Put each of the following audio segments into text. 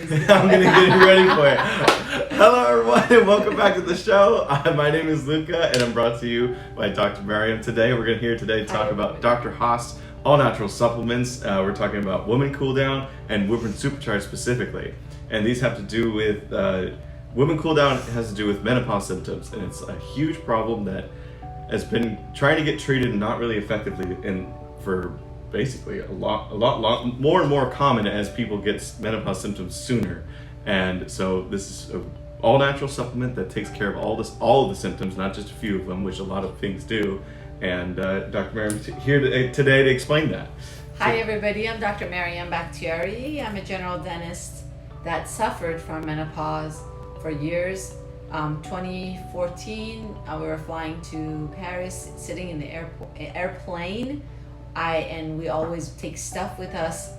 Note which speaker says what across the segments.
Speaker 1: I'm gonna get ready for it. Hello, everyone, and welcome back to the show. My name is Luca, and I'm brought to you by Dr. Mariam. Today, we're gonna hear today talk about Dr. Haas all natural supplements. We're talking about Women Cool Down and Women Supercharge specifically, and these have to do with Women Cool Down has to do with menopause symptoms, and it's a huge problem that has been trying to get treated not really effectively, and for basically a lot more and more common as people get menopause symptoms sooner. And so this is an all natural supplement that takes care of all of the symptoms, not just a few of them, which a lot of things do. And Dr. Mariam here today to explain that.
Speaker 2: Hi everybody, I'm Dr. Mariam Bakhtiari. I'm a general dentist that suffered from menopause for years. 2014, we were flying to Paris, sitting in the airplane. And we always take stuff with us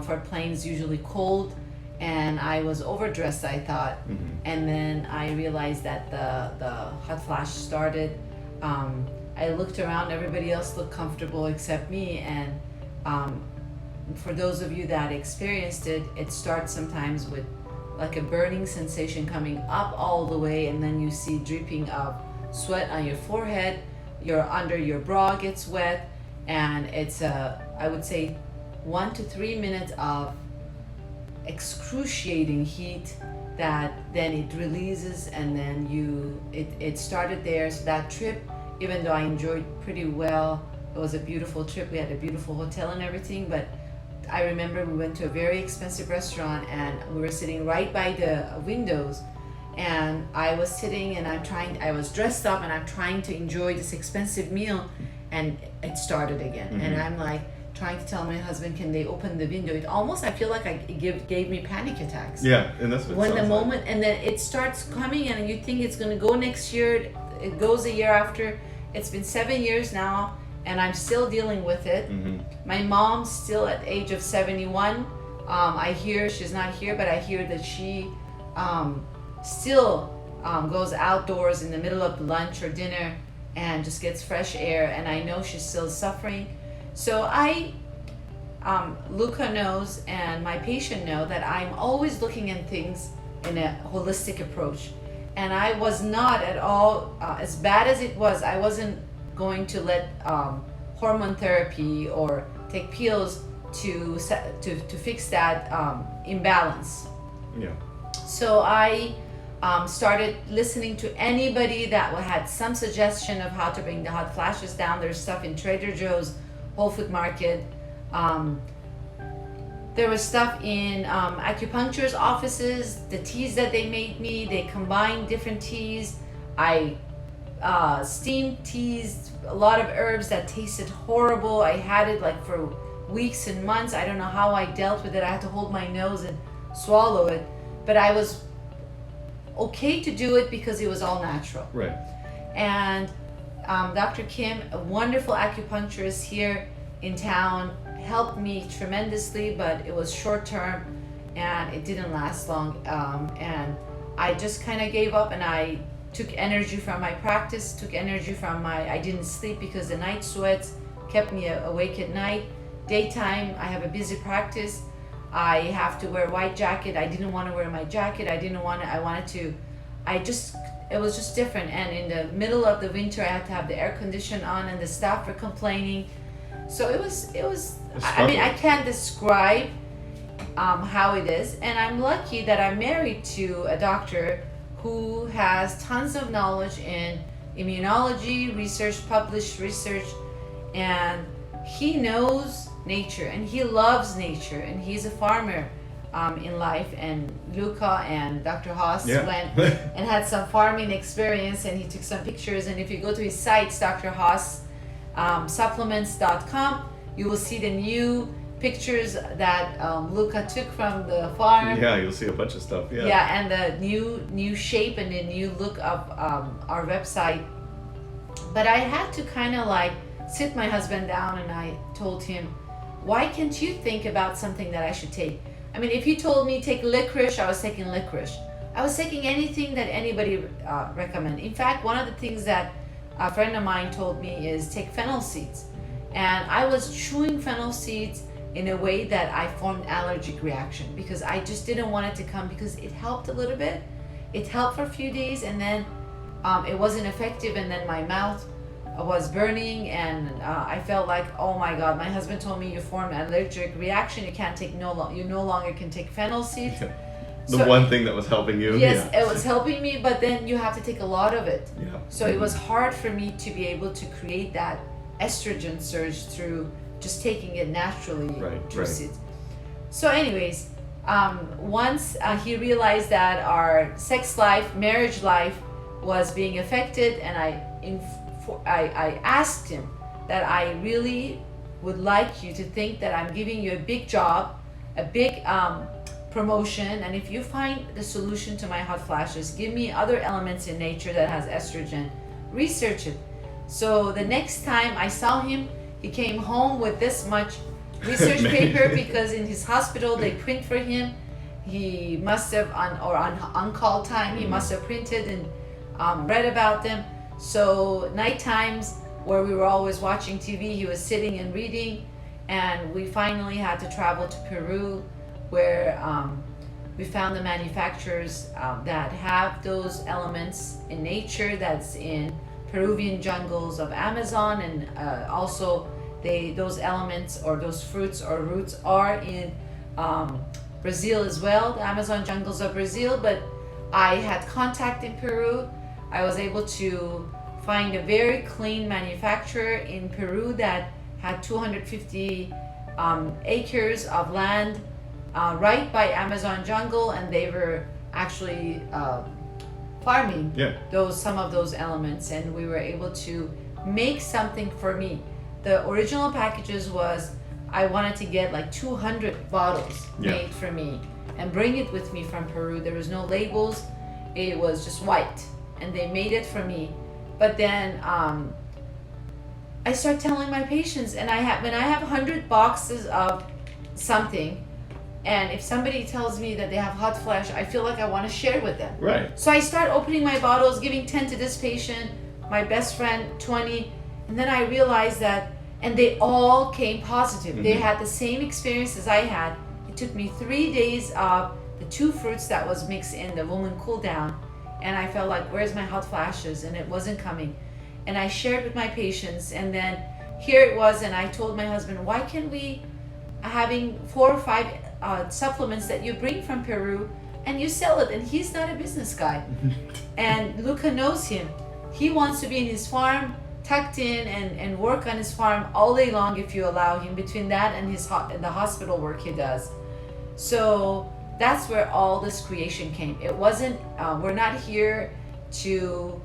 Speaker 2: for planes, usually cold. And I was overdressed, I thought. Mm-hmm. And then I realized that the hot flash started. I looked around, everybody else looked comfortable except me. And for those of you that experienced it, it starts sometimes with like a burning sensation coming up all the way, and then you see dripping of sweat on your forehead, under your bra gets wet. And it's I would say 1 to 3 minutes of excruciating heat that then it releases, and then it started there. So that trip, even though I enjoyed pretty well, it was a beautiful trip. We had a beautiful hotel and everything, but I remember we went to a very expensive restaurant and we were sitting right by the windows, and I was sitting and I was dressed up and I'm trying to enjoy this expensive meal. And it started again. Mm-hmm. And I'm like trying to tell my husband, can they open the window? It almost, I feel like it gave me panic attacks.
Speaker 1: Yeah, and that's what
Speaker 2: when the moment, and then it starts coming and you think it's going to go next year. It goes a year after. It's been 7 years now and I'm still dealing with it. Mm-hmm. My mom's still at the age of 71. I hear, she's not here, but I hear that she still goes outdoors in the middle of lunch or dinner and just gets fresh air, and I know she's still suffering. So Luca knows and my patient know that I'm always looking at things in a holistic approach. And I was not at all, as bad as it was, I wasn't going to let hormone therapy or take pills to fix that imbalance.
Speaker 1: Yeah.
Speaker 2: So I started listening to anybody that had some suggestion of how to bring the hot flashes down. There's stuff in Trader Joe's, Whole Food Market. There was stuff in acupuncturist offices, the teas that they made me. They combined different teas. I steamed teas, a lot of herbs that tasted horrible. I had it like for weeks and months. I don't know how I dealt with it. I had to hold my nose and swallow it. But I was okay to do it because it was all natural.
Speaker 1: Right.
Speaker 2: And Dr. Kim, a wonderful acupuncturist here in town, helped me tremendously, but it was short term and it didn't last long. And I just kind of gave up, and I took energy from my practice, I didn't sleep because the night sweats kept me awake at night. Daytime, I have a busy practice. I have to wear a white jacket. I didn't want to wear my jacket. It was just different. And in the middle of the winter, I had to have the air condition on and the staff were complaining. So it was, I mean, I can't describe how it is. And I'm lucky that I'm married to a doctor who has tons of knowledge in immunology, published research, and he knows nature and he loves nature, and he's a farmer in life. And Luca and Dr. Haas went and had some farming experience, and he took some pictures. And if you go to his sites, Dr. Haas supplements.com, you will see the new pictures that Luca took from the farm.
Speaker 1: Yeah, you'll see a bunch of stuff.
Speaker 2: Yeah, and the new shape and the new look of our website. But I had to kind of like sit my husband down, and I told him, why can't you think about something that I should take? I mean, if he told me take licorice, I was taking licorice. I was taking anything that anybody recommend. In fact, one of the things that a friend of mine told me is take fennel seeds. And I was chewing fennel seeds in a way that I formed allergic reaction, because I just didn't want it to come, because it helped a little bit. It helped for a few days, and then it wasn't effective, and then my mouth was burning, and I felt like, oh my God, my husband told me you formed an allergic reaction, you can't take you no longer can take fennel seeds.
Speaker 1: Yeah. The one thing that was helping you.
Speaker 2: Yes,
Speaker 1: yeah.
Speaker 2: it was helping me, but then you have to take a lot of it.
Speaker 1: Yeah.
Speaker 2: So it was hard for me to be able to create that estrogen surge through just taking it naturally through seeds. So anyways, once he realized that our sex life, marriage life was being affected, and I asked him that I really would like you to think that I'm giving you a big job, a big promotion, and if you find the solution to my hot flashes, give me other elements in nature that has estrogen, research it. So the next time I saw him, he came home with this much research paper, because in his hospital they print for him. He must have on call time, he must have printed and read about them. So night times where we were always watching TV, he was sitting and reading, and we finally had to travel to Peru, where we found the manufacturers that have those elements in nature, that's in Peruvian jungles of Amazon, and also those elements or those fruits or roots are in Brazil as well, the Amazon jungles of Brazil. But I had contact in Peru. I was able to find a very clean manufacturer in Peru that had 250 acres of land right by Amazon jungle, and they were actually farming some of those elements, and we were able to make something for me. The original packages was I wanted to get like 200 bottles made for me and bring it with me from Peru. There was no labels, it was just white, and they made it for me. But then I start telling my patients, and when I have 100 boxes of something, and if somebody tells me that they have hot flash, I feel like I want to share with them.
Speaker 1: Right.
Speaker 2: So I start opening my bottles, giving 10 to this patient, my best friend 20, and then I realized that, and they all came positive. They had the same experience as I had. It took me 3 days of the 2 fruits that was mixed in the woman cool down, and I felt like, where's my hot flashes? And it wasn't coming. And I shared with my patients, and then here it was, and I told my husband, why can't we having 4 or 5 supplements that you bring from Peru and you sell it? And he's not a business guy. And Luca knows him. He wants to be in his farm, tucked in, and work on his farm all day long if you allow him, between that and the hospital work he does. So that's where all this creation came. It wasn't, we're not here to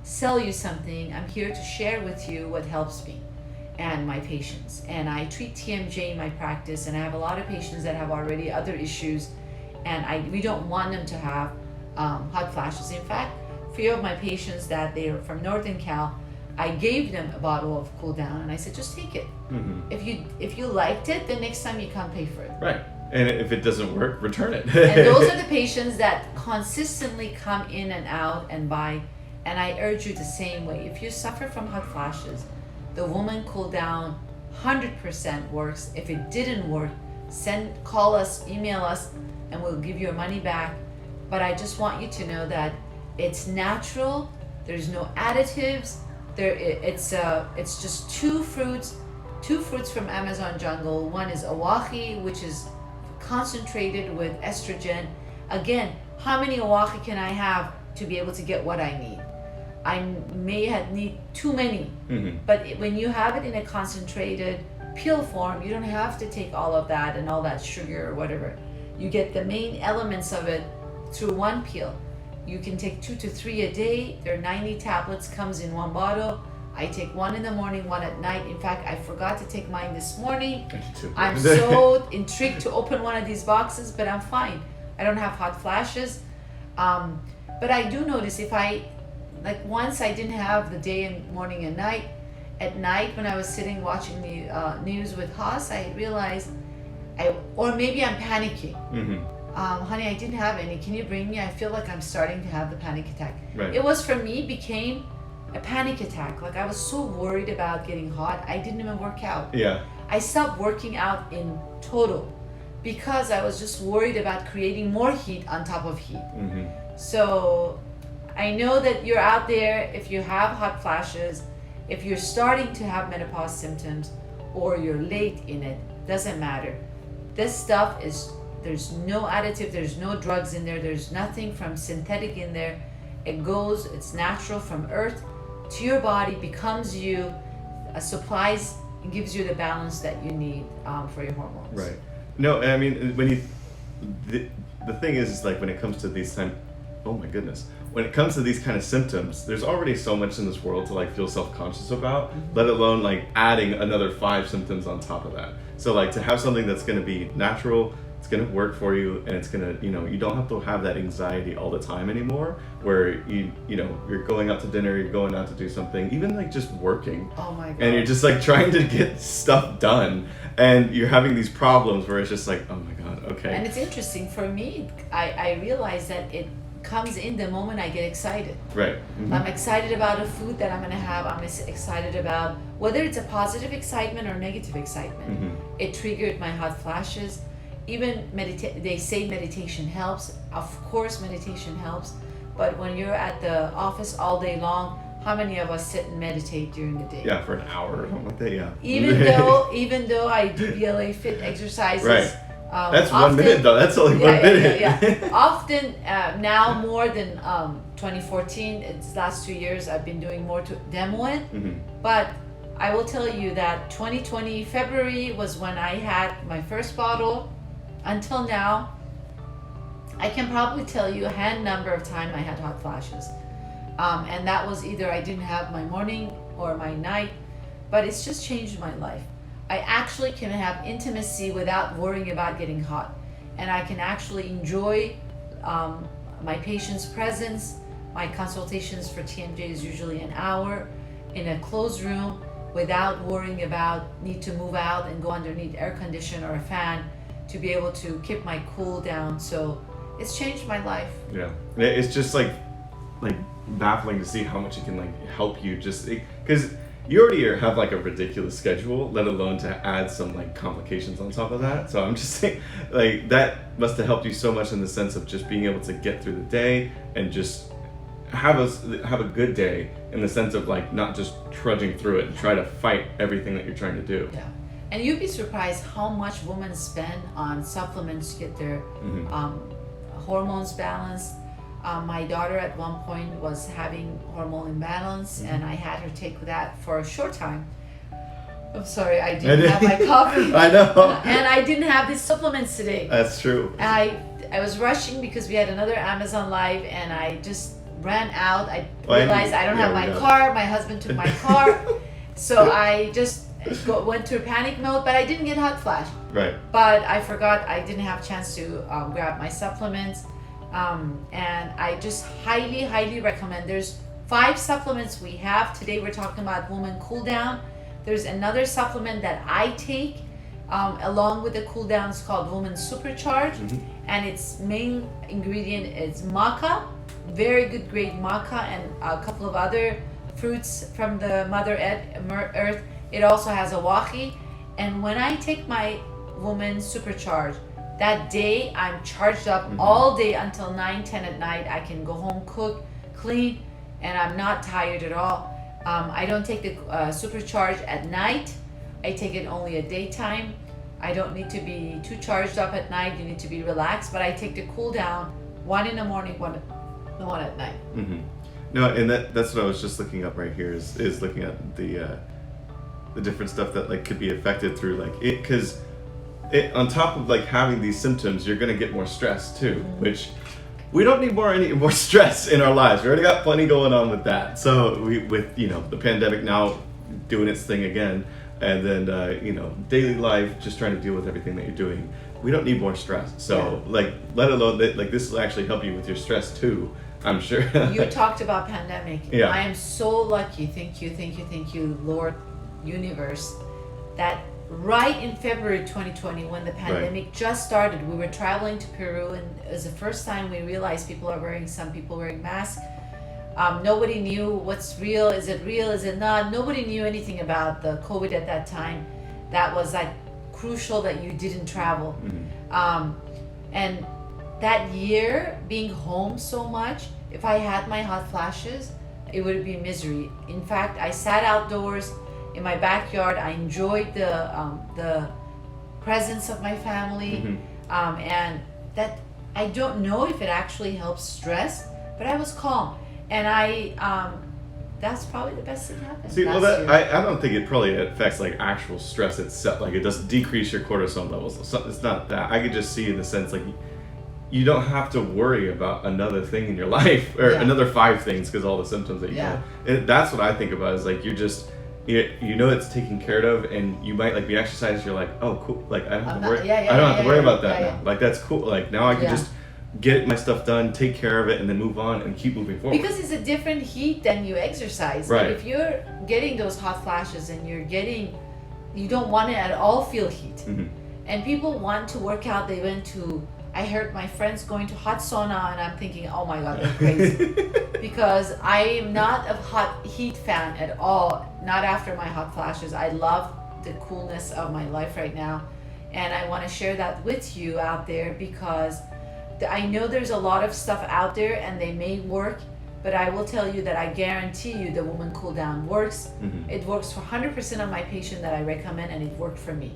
Speaker 2: sell you something. I'm here to share with you what helps me and my patients. And I treat TMJ in my practice, and I have a lot of patients that have already other issues, and we don't want them to have hot flashes. In fact, few of my patients that they are from Northern Cal, I gave them a bottle of Cool Down, and I said, just take it. If you liked it, the next time you come pay for it.
Speaker 1: Right. And if it doesn't work, return it.
Speaker 2: And those are the patients that consistently come in and out and buy. And I urge you the same way. If you suffer from hot flashes, the Woman Cool Down 100% works. If it didn't work, call us, email us, and we'll give you your money back. But I just want you to know that it's natural. There's no additives. It's just 2 fruits from Amazon jungle. One is awahi, which is concentrated with estrogen. Again, how many awahi can I have to be able to get what I need? I may need too many, but when you have it in a concentrated pill form, you don't have to take all of that and all that sugar or whatever. You get the main elements of it through one pill. You can take 2 to 3 a day. There are 90 tablets, comes in 1 bottle. I take 1 in the morning, 1 at night. In fact, I forgot to take mine this morning. I'm so intrigued to open one of these boxes, but I'm fine. I don't have hot flashes. But I do notice once I didn't have the day and morning and night. At night when I was sitting watching the news with Haas, I realized, or maybe I'm panicking. Honey, I didn't have any. Can you bring me? I feel like I'm starting to have the panic attack.
Speaker 1: Right.
Speaker 2: It was, for me, became a panic attack. Like, I was so worried about getting hot, I didn't even work out.
Speaker 1: Yeah.
Speaker 2: I stopped working out in total because I was just worried about creating more heat on top of heat. So I know that you're out there, if you have hot flashes, if you're starting to have menopause symptoms, or you're late in it, doesn't matter. This stuff is, there's no additive, there's no drugs in there, there's nothing from synthetic in there. It goes, it's natural from earth to your body, becomes you, supplies, and gives you the balance that you need for your hormones.
Speaker 1: Right. No, I mean, the thing is like when it comes to these oh my goodness, when it comes to these kind of symptoms, there's already so much in this world to like feel self-conscious about, let alone like adding another 5 symptoms on top of that. So like to have something that's going to be natural, it's going to work for you, and it's going to, you know, you don't have to have that anxiety all the time anymore where you know, you're going out to dinner, you're going out to do something, even like just working.
Speaker 2: Oh my God.
Speaker 1: And you're just like trying to get stuff done, and you're having these problems where it's just like, oh my God, okay.
Speaker 2: And it's interesting for me, I realize that it comes in the moment I get excited.
Speaker 1: Right.
Speaker 2: I'm excited about a food that I'm gonna have. I'm excited about whether it's a positive excitement or negative excitement. It triggered my hot flashes. Even they say meditation helps. Of course, meditation helps. But when you're at the office all day long, how many of us sit and meditate during the day?
Speaker 1: Yeah, for an hour or something like that. Yeah.
Speaker 2: Even though I do BLA fit exercises.
Speaker 1: Right. That's often, 1 minute though. That's only 1 minute.
Speaker 2: Yeah. Often now more than 2014. It's last 2 years I've been doing more to demo it. But I will tell you that 2020 February was when I had my first bottle. Until now, I can probably tell you a hand number of time I had hot flashes. And that was either I didn't have my morning or my night, but it's just changed my life. I actually can have intimacy without worrying about getting hot. And I can actually enjoy my patient's presence. My consultations for TMJ is usually an hour in a closed room without worrying about need to move out and go underneath air condition or a fan to be able to keep my cool down. So it's changed my life.
Speaker 1: Yeah, it's just like baffling to see how much it can like help you, just because you already have like a ridiculous schedule, let alone to add some like complications on top of that. So I'm just saying, like, that must have helped you so much in the sense of just being able to get through the day and just have a good day, in the sense of like not just trudging through it and try to fight everything that you're trying to do.
Speaker 2: Yeah. And you'd be surprised how much women spend on supplements to get their hormones balanced. My daughter at one point was having hormone imbalance, and I had her take that for a short time. I'm sorry, I didn't have my coffee.
Speaker 1: I know.
Speaker 2: And I didn't have these supplements today.
Speaker 1: That's true.
Speaker 2: I was rushing because we had another Amazon Live, and I just ran out. I realized I don't have my car. My husband took my car. So I just went to panic mode, but I didn't get hot flash.
Speaker 1: Right.
Speaker 2: But I forgot I didn't have a chance to grab my supplements. And I just highly recommend. There's 5 supplements we have. Today we're talking about Woman Cool Down. There's another supplement that I take along with the cool down. It's called Woman Supercharge. And its main ingredient is maca, very good grade maca, and a couple of other fruits from the Mother Earth. It also has awahi. And when I take my Woman Supercharge, that day I'm charged up all day until 9-10 at night. I can go home, cook, clean, and I'm not tired at all. I don't take the Supercharge at night. I take it only at daytime. I don't need to be too charged up at night. You need to be relaxed, but I take the cool down, 1 in the morning, one at night.
Speaker 1: No, and that's what I was just looking up right here, is looking at the different stuff that like could be affected through like it, because on top of like having these symptoms, you're gonna get more stress too, which we don't need any more stress in our lives. We already got plenty going on with that. So with the pandemic now doing its thing again, and then daily life, just trying to deal with everything that you're doing, we don't need more stress. So like, let alone that, like, this will actually help you with your stress too, I'm sure.
Speaker 2: You talked about pandemic.
Speaker 1: Yeah.
Speaker 2: I am so lucky. Thank you, Lord Universe, that right in February 2020, when the pandemic just started, we were traveling to Peru, and it was the first time we realized some people wearing masks. Nobody knew what's real. Is it real? Is it not? Nobody knew anything about the COVID at that time. that was like crucial that you didn't travel.
Speaker 1: Mm-hmm.
Speaker 2: And that year being home so much, if I had my hot flashes, it would be misery. In fact, I sat outdoors in my backyard. I enjoyed the presence of my family, and that I don't know if it actually helps stress, but I was calm, and that's probably the best thing happened.
Speaker 1: See, well,
Speaker 2: last year.
Speaker 1: I don't think it probably affects like actual stress itself. Like it doesn't decrease your cortisol levels. It's not that. I could just see in the sense like you don't have to worry about another thing in your life or another 5 things because all the symptoms that you have. That's what I think about is like you're just you know it's taken care of, and you might like be exercising. You're like, oh cool, like I don't have to worry. I don't have to worry about that now. Like that's cool. Like now I can just get my stuff done, take care of it, and then move on and keep moving forward.
Speaker 2: Because it's a different heat than you exercise.
Speaker 1: Right.
Speaker 2: Like if you're getting those hot flashes and you don't want to at all feel heat. And people want to work out. I heard my friends going to hot sauna, and I'm thinking, oh my God, they're crazy. Because I am not a hot heat fan at all. Not after my hot flashes. I love the coolness of my life right now. And I want to share that with you out there because I know there's a lot of stuff out there and they may work, but I will tell you that I guarantee you the Woman Cool Down works. It works for 100% of my patients that I recommend, and it worked for me.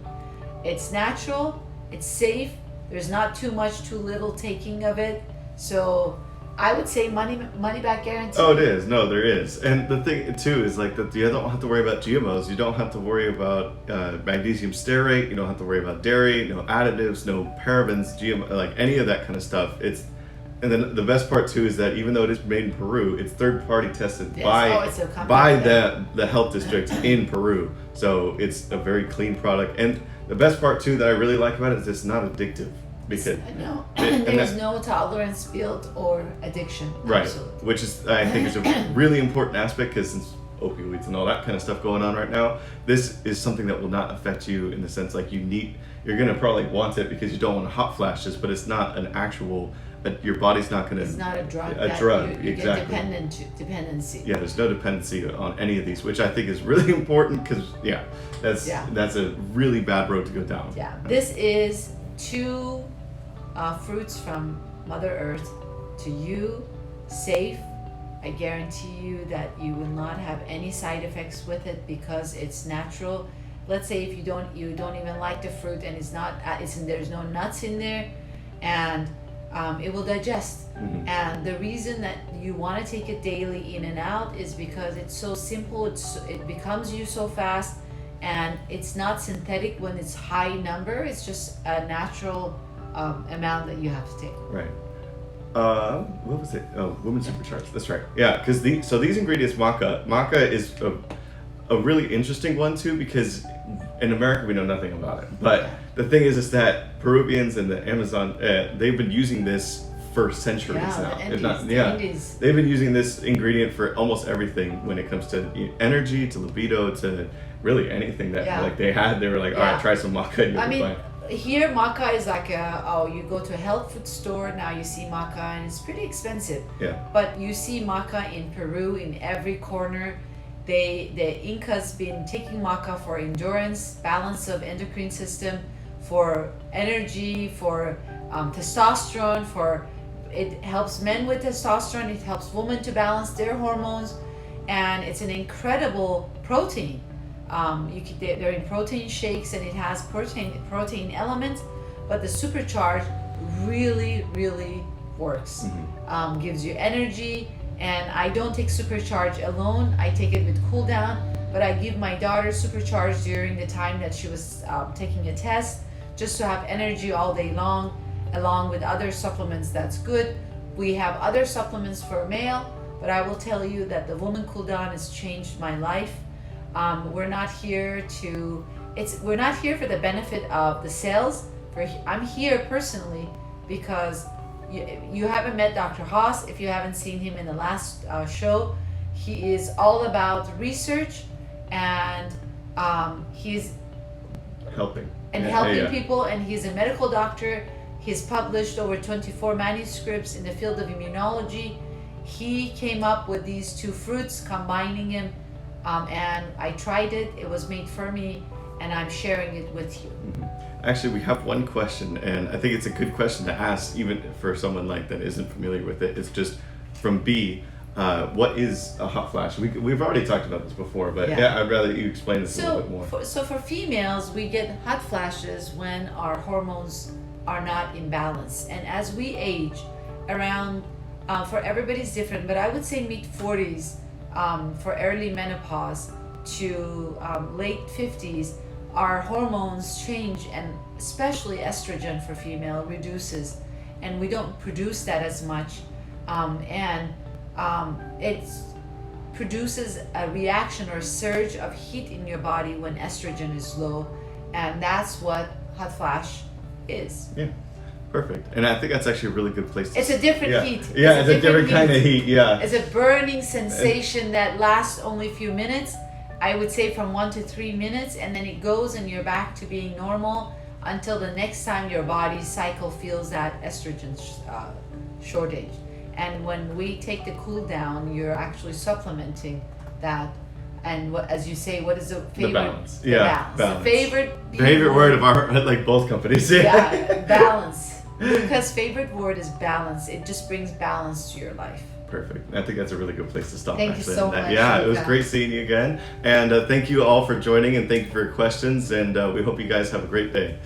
Speaker 2: It's natural, it's safe, there's not too much, too little taking of it. So I would say money back guarantee.
Speaker 1: Oh, it is. No, there is. And the thing too is like that you don't have to worry about GMOs. You don't have to worry about magnesium stearate. You don't have to worry about dairy. No additives. No parabens. GMO. Like any of that kind of stuff. And then the best part too is that even though it is made in Peru, it's third-party tested by the health district in Peru. So it's a very clean product. And the best part too that I really like about it is it's not addictive. Because
Speaker 2: no, there's no tolerance built or addiction.
Speaker 1: Right,
Speaker 2: Absolutely.
Speaker 1: which is I think is a really important aspect because since opioids and all that kind of stuff going on right now, this is something that will not affect you in the sense like you're gonna probably want it because you don't want hot flashes, but it's not an actual. Your body's not gonna.
Speaker 2: It's not a drug. You
Speaker 1: exactly.
Speaker 2: Get dependency.
Speaker 1: Yeah, there's no dependency on any of these, which I think is really important because that's a really bad road to go down.
Speaker 2: Yeah, this is 2 fruits from Mother Earth to you, safe. I guarantee you that you will not have any side effects with it because it's natural. Let's say if you don't even like the fruit and there's no nuts in there, and it will digest. And the reason that you want to take it daily in and out is because it's so simple. It becomes you so fast, and it's not synthetic when it's high number. It's just a natural amount that you have to take.
Speaker 1: Right. What was it? Oh, Women Supercharged. That's right. Yeah, because these ingredients, maca is a really interesting one too because in America we know nothing about it. But the thing is that Peruvians and the Amazon they've been using this for centuries now. They've been using this ingredient for almost everything when it comes to energy, to libido, to really anything that like they were like, all right, try some maca and you'll be fine.
Speaker 2: Here maca is like you go to a health food store, now you see maca and it's pretty expensive.
Speaker 1: Yeah.
Speaker 2: But you see maca in Peru in every corner. The Incas been taking maca for endurance, balance of endocrine system, for energy, for testosterone, it helps men with testosterone, it helps women to balance their hormones, and it's an incredible protein. They're in protein shakes and it has protein elements, but the supercharge really, really works. Gives you energy, and I don't take supercharge alone. I take it with cool down, but I give my daughter supercharge during the time that she was taking a test, just to have energy all day long, along with other supplements. That's good. We have other supplements for male, but I will tell you that the Woman Cool Down has changed my life. We're not here for the benefit of the sales. I'm here personally because you haven't met Dr. Haas. If you haven't seen him in the last show, he is all about research, and he's
Speaker 1: helping
Speaker 2: people, and he's a medical doctor. He's published over 24 manuscripts in the field of immunology. He came up with these 2 fruits, combining them, and I tried it. It was made for me, and I'm sharing it with you.
Speaker 1: Actually, we have one question, and I think it's a good question to ask, even for someone like that isn't familiar with it. It's just from B. What is a hot flash? We've already talked about this before, but
Speaker 2: Yeah.
Speaker 1: I'd rather you explain this a little bit more.
Speaker 2: So for females, we get hot flashes when our hormones are not in balance, and as we age, around for everybody's different, but I would say mid 40s for early menopause to late 50s, our hormones change, and especially estrogen for female reduces, and we don't produce that as much, and it produces a reaction or a surge of heat in your body when estrogen is low, and that's what hot flash is.
Speaker 1: Yeah, perfect. And I think that's actually a really good place to
Speaker 2: It's a different
Speaker 1: yeah.
Speaker 2: heat.
Speaker 1: Yeah, it's a different kind of heat, yeah.
Speaker 2: It's a burning sensation that lasts only a few minutes. I would say from 1 to 3 minutes, and then it goes and you're back to being normal until the next time your body's cycle feels that estrogen shortage. And when we take the cool down, you're actually supplementing that. And what, as you say, what is the favorite?
Speaker 1: The balance.
Speaker 2: The
Speaker 1: Yeah,
Speaker 2: balance. The favorite
Speaker 1: word of our, like, both companies.
Speaker 2: Yeah, balance. Because favorite word is balance. It just brings balance to your life.
Speaker 1: Perfect. I think that's a really good place to stop.
Speaker 2: Thank
Speaker 1: actually,
Speaker 2: you so
Speaker 1: on that.
Speaker 2: much.
Speaker 1: Yeah,
Speaker 2: Luca.
Speaker 1: it was great seeing you again. And thank you all for joining, and thank you for your questions. And we hope you guys have a great day.